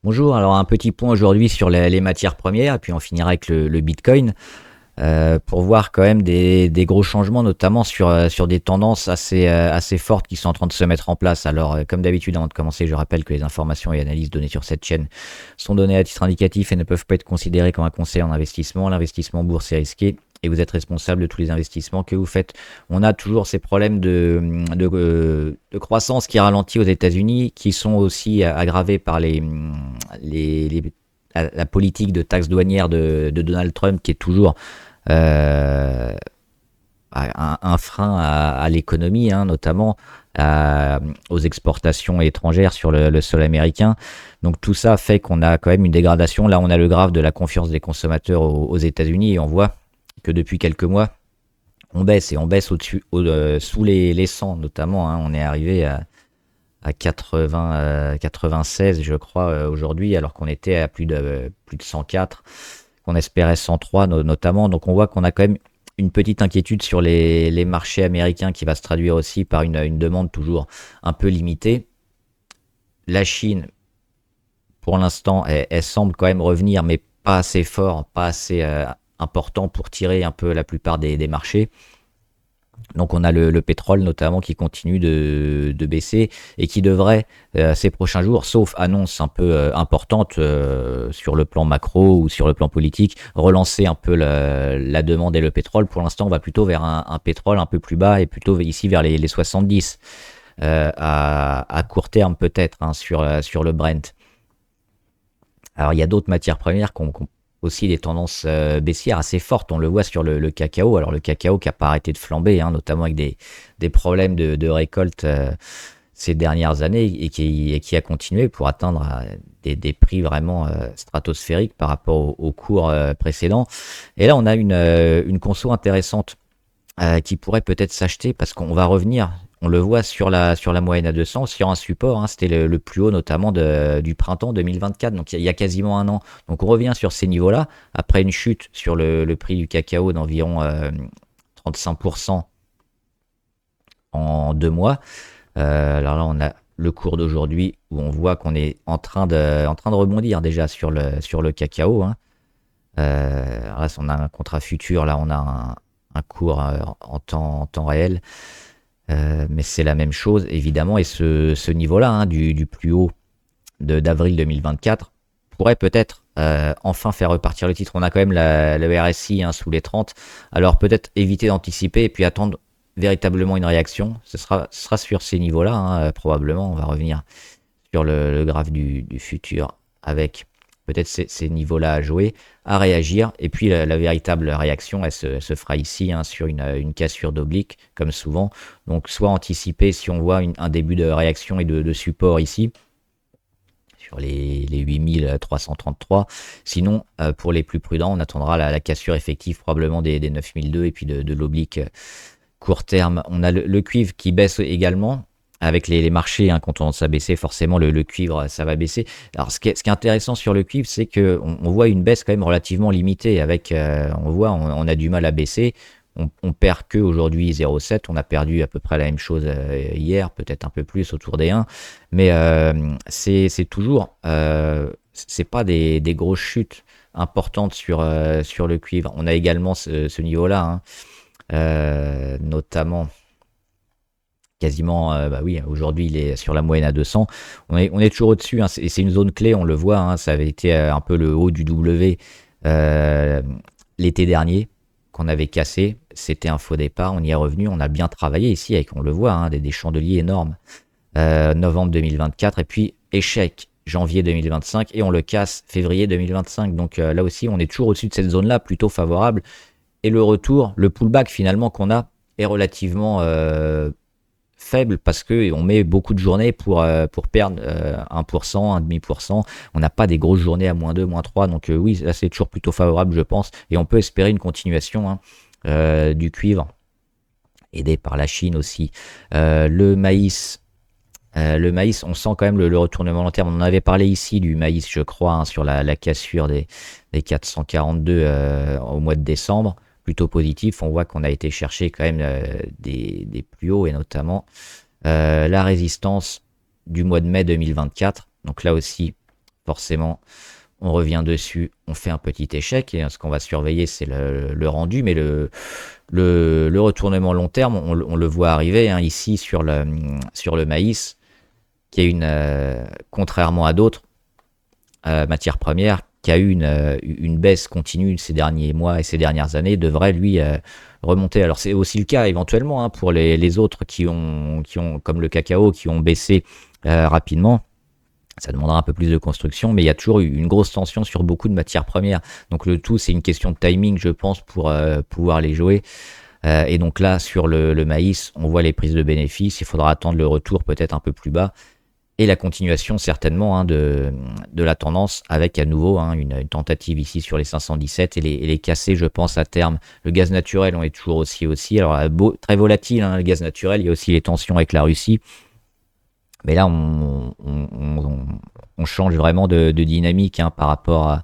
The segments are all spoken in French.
Bonjour, alors un petit point aujourd'hui sur les matières premières, et puis on finira avec le Bitcoin, pour voir quand même des gros changements, notamment sur des tendances assez fortes qui sont en train de se mettre en place. Alors, comme d'habitude, avant de commencer, je rappelle que les informations et analyses données sur cette chaîne sont données à titre indicatif et ne peuvent pas être considérées comme un conseil en investissement. L'investissement en bourse est risqué et vous êtes responsable de tous les investissements que vous faites. On a toujours ces problèmes de croissance qui ralentit aux États-Unis, qui sont aussi aggravés par la politique de taxes douanières de Donald Trump, qui est toujours euh, un frein à l'économie, hein, notamment aux exportations étrangères sur le sol américain. Donc tout ça fait qu'on a quand même une dégradation. Là, on a le graphe de la confiance des consommateurs aux États-Unis et on voit que depuis quelques mois, on baisse et on baisse sous les 100 notamment, hein. On est arrivé à 80, 96, je crois, aujourd'hui, alors qu'on était à plus de 104, qu'on espérait 103 notamment. Donc on voit qu'on a quand même une petite inquiétude sur les marchés américains qui va se traduire aussi par une demande toujours un peu limitée. La Chine, pour l'instant, elle semble quand même revenir, mais pas assez fort, pas assez important pour tirer un peu la plupart des marchés. Donc on a le pétrole notamment qui continue de baisser et qui devrait ces prochains jours, sauf annonce un peu importante sur le plan macro ou sur le plan politique, relancer un peu la demande et le pétrole. Pour l'instant, on va plutôt vers un pétrole un peu plus bas et plutôt ici vers les 70 à court terme peut-être, hein, sur le Brent. Alors il y a d'autres matières premières qui ont aussi des tendances baissières assez fortes. On le voit sur le cacao. Alors le cacao qui n'a pas arrêté de flamber, hein, notamment avec des problèmes de récolte ces dernières années et qui a continué pour atteindre des prix vraiment stratosphériques par rapport au cours précédent. Et là, on a une conso intéressante qui pourrait peut-être s'acheter parce qu'on va revenir. On le voit sur la moyenne à 200, sur un support, hein, c'était le plus haut notamment du printemps 2024, donc il y a quasiment un an. Donc on revient sur ces niveaux-là, après une chute sur le prix du cacao d'environ 35% en 2 mois. Alors là, on a le cours d'aujourd'hui où on voit qu'on est en train de rebondir déjà sur le cacao, hein. Alors là, on a un contrat futur, là on a un cours en temps réel. Mais c'est la même chose, évidemment, et ce niveau-là, hein, du plus haut d'avril 2024, pourrait peut-être enfin faire repartir le titre. On a quand même le RSI, hein, sous les 30, alors peut-être éviter d'anticiper et puis attendre véritablement une réaction. Ce sera sur ces niveaux-là, hein, probablement. On va revenir sur le graphe du futur avec peut-être ces niveaux-là à jouer, à réagir. Et puis la véritable réaction, elle se fera ici, hein, sur une cassure d'oblique, comme souvent. Donc soit anticiper si on voit un début de réaction et de support ici, sur les 8333. Sinon, pour les plus prudents, on attendra la cassure effective probablement des 9002 et puis de l'oblique court terme. On a le cuivre qui baisse également. Avec les marchés, hein, quand on tendance à baisser, forcément le cuivre, ça va baisser. Alors ce qui est intéressant sur le cuivre, c'est qu'on voit une baisse quand même relativement limitée. On a du mal à baisser. On perd que aujourd'hui 0,7. On a perdu à peu près la même chose hier, peut-être un peu plus autour des 1. Mais c'est toujours, c'est pas des grosses chutes importantes sur le cuivre. On a également ce niveau-là, hein, notamment quasiment, bah oui, aujourd'hui il est sur la moyenne à 200. On est toujours au-dessus, hein, c'est une zone clé, on le voit, hein, ça avait été un peu le haut du W l'été dernier qu'on avait cassé. C'était un faux départ, on y est revenu, on a bien travaillé ici, avec, on le voit, hein, des chandeliers énormes. Novembre 2024, et puis échec janvier 2025, et on le casse février 2025. Donc là aussi, on est toujours au-dessus de cette zone-là, plutôt favorable. Et le retour, le pullback finalement qu'on a est relativement faible parce qu'on met beaucoup de journées pour perdre 1%, 1,5%. On n'a pas des grosses journées à -2, -3. Donc oui, là c'est toujours plutôt favorable, je pense. Et on peut espérer une continuation, hein, du cuivre, aidé par la Chine aussi. Le maïs. On sent quand même le retournement long terme. On en avait parlé ici du maïs, je crois, hein, sur la cassure des 442 au mois de décembre. Plutôt positif. On voit qu'on a été chercher quand même des plus hauts et notamment la résistance du mois de mai 2024. Donc là aussi, forcément, on revient dessus, on fait un petit échec, et ce qu'on va surveiller, c'est le rendu, mais le retournement long terme, on le voit arriver, hein, ici sur le maïs, qui est contrairement à d'autres matières premières, qui a eu une baisse continue ces derniers mois et ces dernières années, devrait lui remonter. Alors c'est aussi le cas éventuellement, hein, pour les autres qui ont, comme le cacao, qui ont baissé rapidement. Ça demandera un peu plus de construction, mais il y a toujours eu une grosse tension sur beaucoup de matières premières. Donc le tout, c'est une question de timing, je pense, pour pouvoir les jouer. Et donc là, sur le maïs, on voit les prises de bénéfices. Il faudra attendre le retour peut-être un peu plus bas. Et la continuation certainement, hein, de la tendance, avec à nouveau, hein, une tentative ici sur les 517 et les casser, je pense, à terme. Le gaz naturel, on est toujours aussi. Alors très volatile, hein, le gaz naturel. Il y a aussi les tensions avec la Russie. Mais là, on change vraiment de dynamique, hein, par rapport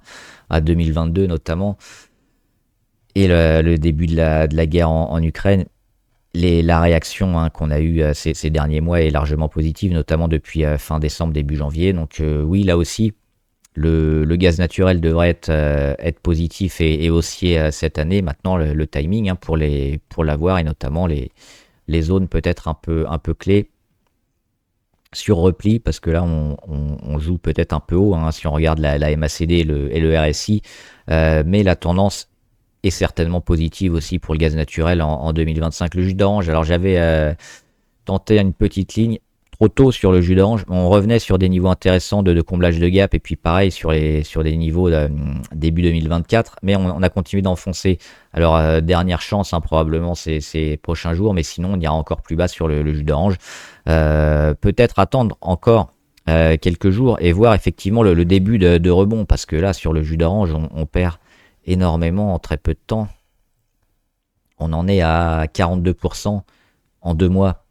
à 2022 notamment. Et le début de la guerre en Ukraine. La réaction, hein, qu'on a eue ces derniers mois est largement positive, notamment depuis fin décembre, début janvier. Donc oui, là aussi, le gaz naturel devrait être positif et haussier cette année. Maintenant, le timing, hein, pour l'avoir, et notamment les zones peut-être un peu clés sur repli, parce que là, on joue peut-être un peu haut, hein, si on regarde la MACD et le RSI, mais la tendance est certainement positive aussi pour le gaz naturel en 2025. Le jus d'orange, alors j'avais tenté une petite ligne trop tôt sur le jus d'orange, on revenait sur des niveaux intéressants de comblage de gap, et puis pareil sur des niveaux début 2024, mais on a continué d'enfoncer. Alors dernière chance, hein, probablement ces prochains jours, mais sinon on ira encore plus bas sur le jus d'orange. Peut-être attendre encore quelques jours et voir effectivement le début de rebond, parce que là sur le jus d'orange on perd énormément en très peu de temps. On en est à 42% en 2 mois.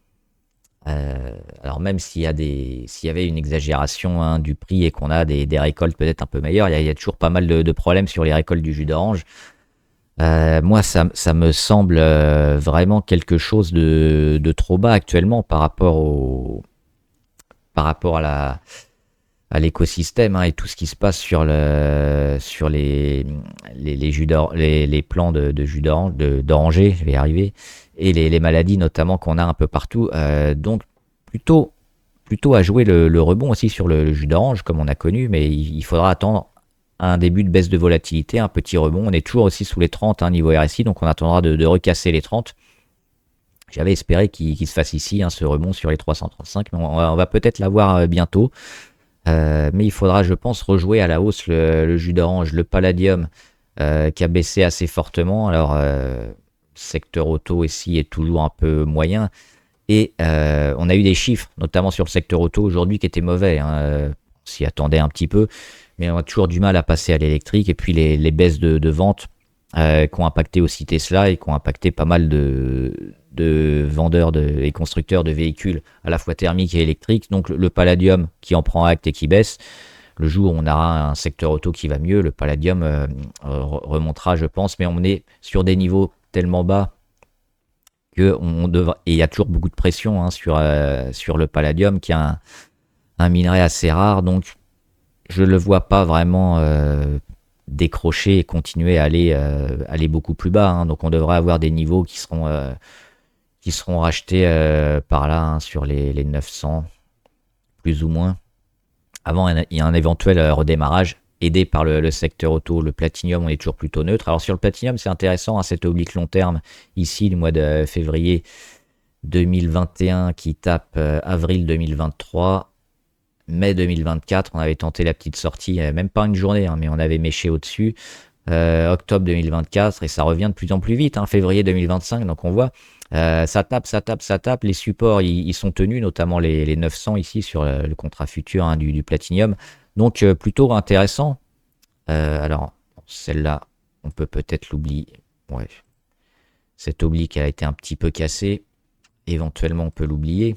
Alors même s'il y avait une exagération, hein, du prix, et qu'on a des récoltes peut-être un peu meilleures, il y a toujours pas mal de problèmes sur les récoltes du jus d'orange. Moi, ça me semble vraiment quelque chose de trop bas actuellement par rapport à l'écosystème, hein, et tout ce qui se passe sur les plants de jus d'oranger, je vais y arriver, et les maladies notamment qu'on a un peu partout. Donc plutôt à jouer le rebond aussi sur le jus d'orange comme on a connu, mais il faudra attendre un début de baisse de volatilité, un petit rebond. On est toujours aussi sous les 30, hein, niveau RSI, donc on attendra de recasser les 30. J'avais espéré qu'il se fasse ici, hein, ce rebond sur les 335, mais on va peut-être l'avoir bientôt. Mais il faudra, je pense, rejouer à la hausse le jus d'orange, le palladium, qui a baissé assez fortement. Alors, secteur auto ici est toujours un peu moyen. Et on a eu des chiffres, notamment sur le secteur auto aujourd'hui, qui étaient mauvais, hein. On s'y attendait un petit peu, mais on a toujours du mal à passer à l'électrique. Et puis les baisses de ventes qui ont impacté aussi Tesla, et qui ont impacté pas mal de vendeurs et constructeurs de véhicules à la fois thermiques et électriques. Donc le palladium qui en prend acte et qui baisse. Le jour où on aura un secteur auto qui va mieux, le palladium remontera, je pense, mais on est sur des niveaux tellement bas et il y a toujours beaucoup de pression, hein, sur le palladium, qui est un minerai assez rare. Donc je ne le vois pas vraiment décrocher et continuer à aller beaucoup plus bas, hein. Donc on devrait avoir des niveaux qui seront rachetés par là, hein, sur les 900 plus ou moins, avant il y a un éventuel redémarrage aidé par le secteur auto. Le platinium, on est toujours plutôt neutre. Alors sur le platinium, c'est intéressant, hein, cette oblique long terme ici, le mois de février 2021 qui tape avril 2023, mai 2024. On avait tenté la petite sortie, même pas une journée, hein, mais on avait méché au-dessus. Octobre 2024, et ça revient de plus en plus vite, hein, février 2025. Donc on voit, ça tape. Les supports, ils sont tenus, notamment les 900 ici sur le contrat futur, hein, du platinium. Donc plutôt intéressant. Alors celle-là, on peut peut-être l'oublier. Ouais. Cette oblique, elle a été un petit peu cassée. Éventuellement, on peut l'oublier.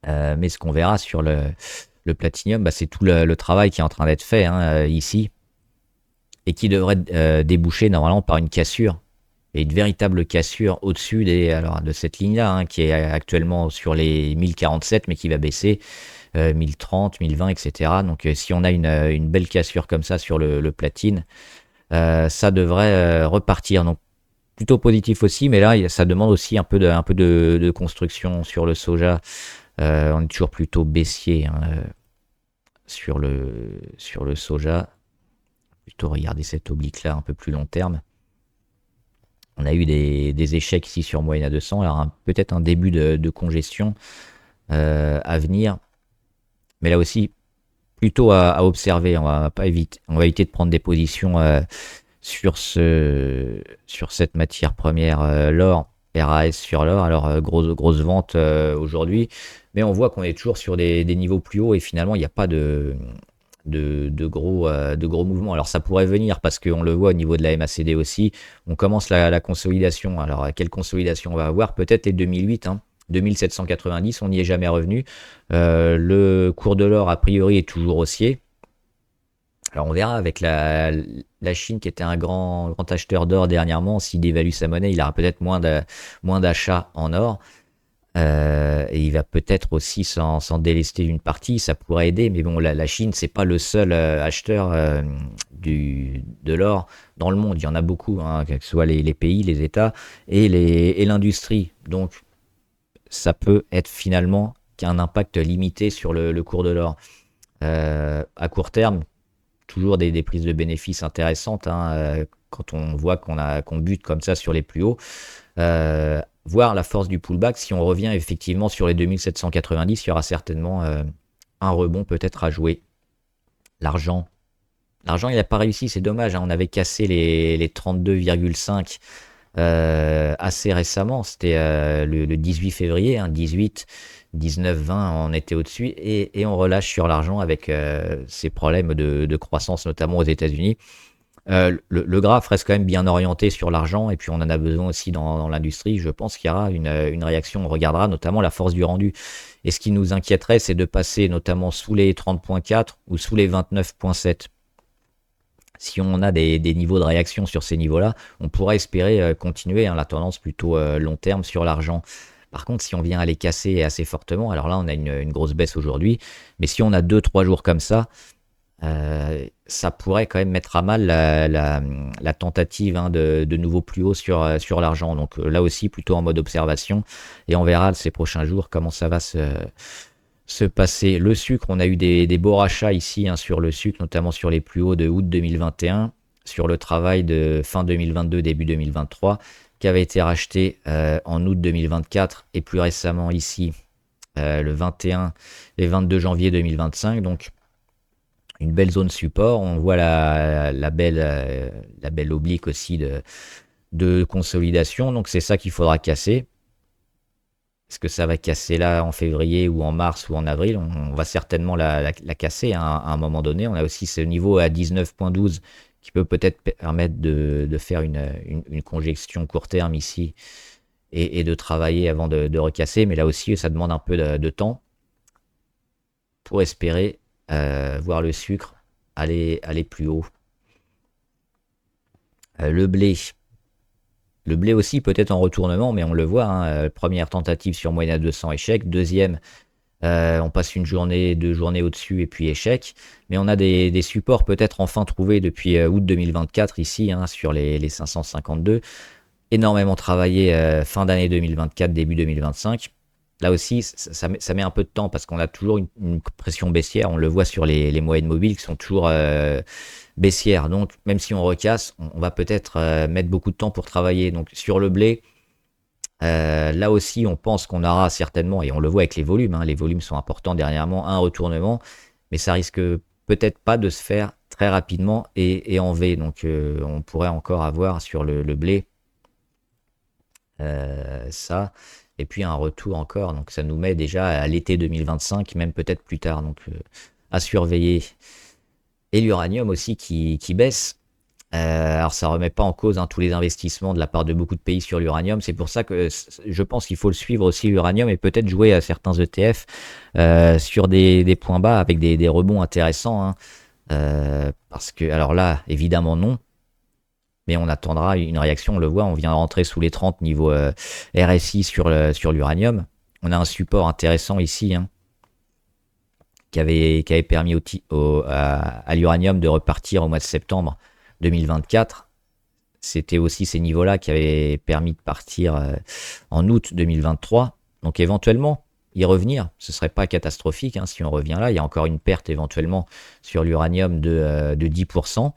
Mais ce qu'on verra sur le platinium, bah, c'est tout le travail qui est en train d'être fait, hein, ici, et qui devrait déboucher normalement par une cassure Il y a une véritable cassure au-dessus de cette ligne-là, hein, qui est actuellement sur les 1047, mais qui va baisser 1030, 1020, etc. Donc si on a une belle cassure comme ça sur le platine, ça devrait repartir. Donc plutôt positif aussi, mais là ça demande aussi un peu de construction sur le soja. On est toujours plutôt baissier, hein, sur le soja. Plutôt regarder cette oblique-là un peu plus long terme. On a eu des échecs ici sur moyenne à 200. Alors peut-être un début de congestion à venir. Mais là aussi, plutôt à observer. On va éviter de prendre des positions sur cette matière première, l'or, RAS sur l'or. Alors grosse vente aujourd'hui. Mais on voit qu'on est toujours sur des niveaux plus hauts et finalement, il n'y a pas de gros mouvements. Alors ça pourrait venir parce qu'on le voit au niveau de la MACD aussi. On commence la consolidation. Alors quelle consolidation on va avoir? Peut-être les 2008, hein. 2790, on n'y est jamais revenu. Le cours de l'or, a priori, est toujours haussier. Alors on verra avec la Chine qui était un grand acheteur d'or dernièrement. S'il dévalue sa monnaie, il aura peut-être moins d'achats en or. Et il va peut-être aussi s'en délester d'une partie, ça pourrait aider, mais bon, la Chine, c'est pas le seul acheteur de l'or dans le monde. Il y en a beaucoup, hein, que ce soit les pays, les États et l'industrie. Donc, ça peut être finalement qu'un impact limité sur le cours de l'or. À court terme, toujours des prises de bénéfices intéressantes, hein, quand on voit qu'on bute comme ça sur les plus hauts. Voir la force du pullback, si on revient effectivement sur les 2790, il y aura certainement un rebond peut-être à jouer. L'argent, il n'a pas réussi, c'est dommage, hein, on avait cassé les 32,5 assez récemment, c'était le 18 février, hein, 18, 19, 20, on était au-dessus, et on relâche sur l'argent avec ces problèmes de croissance, notamment aux États-Unis. Le graphe reste quand même bien orienté sur l'argent et puis on en a besoin aussi dans l'industrie. Je pense qu'il y aura une réaction. On regardera notamment la force du rendu. Et ce qui nous inquiéterait, c'est de passer notamment sous les 30.4 ou sous les 29.7. Si on a des niveaux de réaction sur ces niveaux-là, on pourra espérer continuer, hein, la tendance plutôt long terme sur l'argent. Par contre, si on vient à les casser assez fortement, alors là on a une grosse baisse aujourd'hui, mais si on a 2-3 jours comme ça pourrait quand même mettre à mal la tentative, hein, de nouveau plus haut sur l'argent. Donc là aussi, plutôt en mode observation. Et on verra ces prochains jours comment ça va se passer. Le sucre, on a eu des beaux rachats ici, hein, sur le sucre, notamment sur les plus hauts de août 2021, sur le travail de fin 2022, début 2023, qui avait été racheté en août 2024 et plus récemment ici, le 21 et 22 janvier 2025. Donc une belle zone support. On voit la belle oblique aussi de consolidation. Donc c'est ça qu'il faudra casser. Est-ce que ça va casser là en février ou en mars ou en avril? On va certainement la casser, hein, à un moment donné. On a aussi ce niveau à 19.12 qui peut peut-être permettre de faire une congestion court terme ici et de travailler avant de recasser. Mais là aussi, ça demande un peu de temps pour espérer voir le sucre aller plus haut. Le blé aussi peut-être en retournement, mais on le voit, hein, première tentative sur moyenne à 200, échec. Deuxième, on passe une journée, 2 journées au-dessus et puis échec. Mais on a des supports peut-être enfin trouvés depuis août 2024 ici, hein, sur les 552. Énormément travaillé fin d'année 2024, début 2025. Là aussi, ça met un peu de temps parce qu'on a toujours une pression baissière. On le voit sur les moyennes mobiles qui sont toujours baissières. Donc, même si on recasse, on va peut-être mettre beaucoup de temps pour travailler. Donc, sur le blé, là aussi, on pense qu'on aura certainement, et on le voit avec les volumes, hein, les volumes sont importants dernièrement, un retournement, mais ça risque peut-être pas de se faire très rapidement et en V. Donc, on pourrait encore avoir sur le blé ça. Et puis un retour encore, donc ça nous met déjà à l'été 2025, même peut-être plus tard, donc à surveiller. Et l'uranium aussi qui baisse. Alors ça remet pas en cause, hein, tous les investissements de la part de beaucoup de pays sur l'uranium. C'est pour ça que je pense qu'il faut le suivre aussi, l'uranium, et peut-être jouer à certains ETF sur des points bas avec des rebonds intéressants, hein. Parce que, alors là, évidemment non. mais on attendra une réaction. On le voit, on vient de rentrer sous les 30 niveau RSI sur l'uranium. On a un support intéressant ici, hein, qui avait permis à l'uranium de repartir au mois de septembre 2024. C'était aussi ces niveaux-là qui avaient permis de partir en août 2023. Donc éventuellement, y revenir, ce ne serait pas catastrophique, hein, si on revient là. Il y a encore une perte éventuellement sur l'uranium de 10%.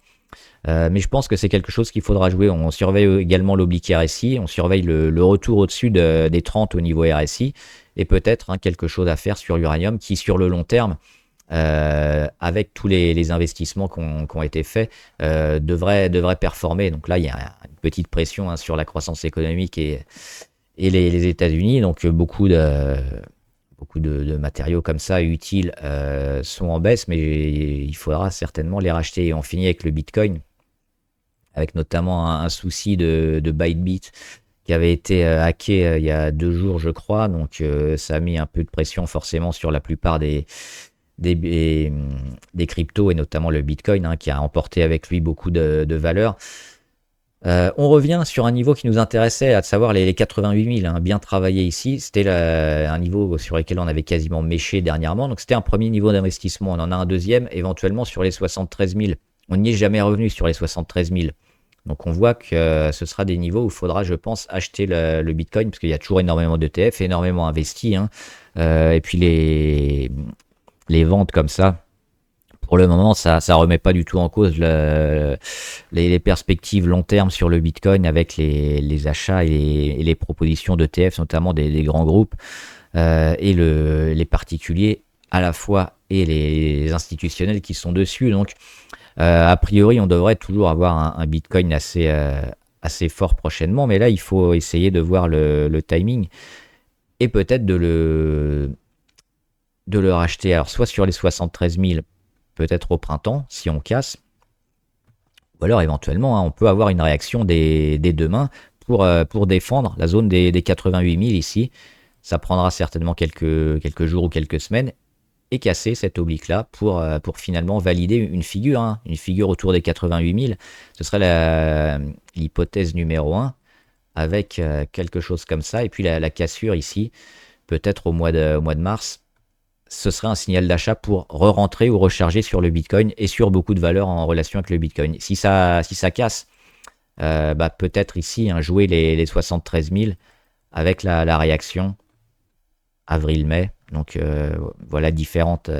Mais je pense que c'est quelque chose qu'il faudra jouer. On surveille également l'oblique RSI, on surveille le retour au-dessus des 30 au niveau RSI, et peut-être, hein, quelque chose à faire sur l'uranium qui, sur le long terme, avec tous les investissements qui ont été faits, devrait performer. Donc là, il y a une petite pression, hein, sur la croissance économique et les États-Unis. Donc beaucoup de matériaux comme ça utiles sont en baisse, mais il faudra certainement les racheter. Et on finit avec le Bitcoin, avec notamment un souci de Bytebit qui avait été hacké il y a 2 jours, je crois. Donc ça a mis un peu de pression forcément sur la plupart des cryptos, et notamment le Bitcoin, hein, qui a emporté avec lui beaucoup de valeur. On revient sur un niveau qui nous intéressait, à savoir les 88 000, hein, bien travaillé ici. C'était un niveau sur lequel on avait quasiment méché dernièrement. Donc c'était un premier niveau d'investissement. On en a un deuxième, éventuellement sur les 73 000. On n'y est jamais revenu sur les 73 000. Donc on voit que ce sera des niveaux où il faudra, je pense, acheter le Bitcoin, parce qu'il y a toujours énormément d'ETF, énormément investi, hein. Et puis les ventes comme ça, pour le moment, ça remet pas du tout en cause les perspectives long terme sur le Bitcoin, avec les achats et les propositions d'ETF, notamment des grands groupes, et les particuliers à la fois, et les institutionnels qui sont dessus. Donc a priori, on devrait toujours avoir un Bitcoin assez fort prochainement, mais là, il faut essayer de voir le timing, et peut-être de le racheter. Alors, soit sur les 73 000, peut-être au printemps, si on casse, ou alors éventuellement, hein, on peut avoir une réaction dès demain pour défendre la zone des 88 000 ici. Ça prendra certainement quelques jours ou quelques semaines, et casser cette oblique-là pour finalement valider une figure, hein, une figure autour des 88 000. Ce serait l'hypothèse numéro 1, avec quelque chose comme ça. Et puis la cassure ici, peut-être au mois de mars, ce serait un signal d'achat pour re-rentrer ou recharger sur le Bitcoin et sur beaucoup de valeurs en relation avec le Bitcoin. Si ça casse, peut-être ici, hein, jouer les 73 000 avec la réaction avril-mai. Donc voilà, différentes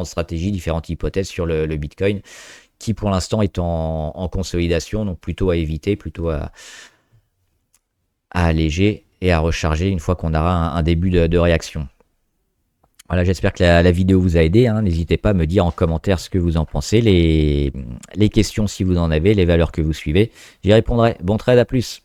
stratégies, différentes hypothèses sur le Bitcoin, qui pour l'instant est en consolidation, donc plutôt à éviter, plutôt à alléger et à recharger une fois qu'on aura un début de réaction. Voilà, j'espère que la vidéo vous a aidé, hein. N'hésitez pas à me dire en commentaire ce que vous en pensez, les questions si vous en avez, les valeurs que vous suivez. J'y répondrai. Bon trade, à plus.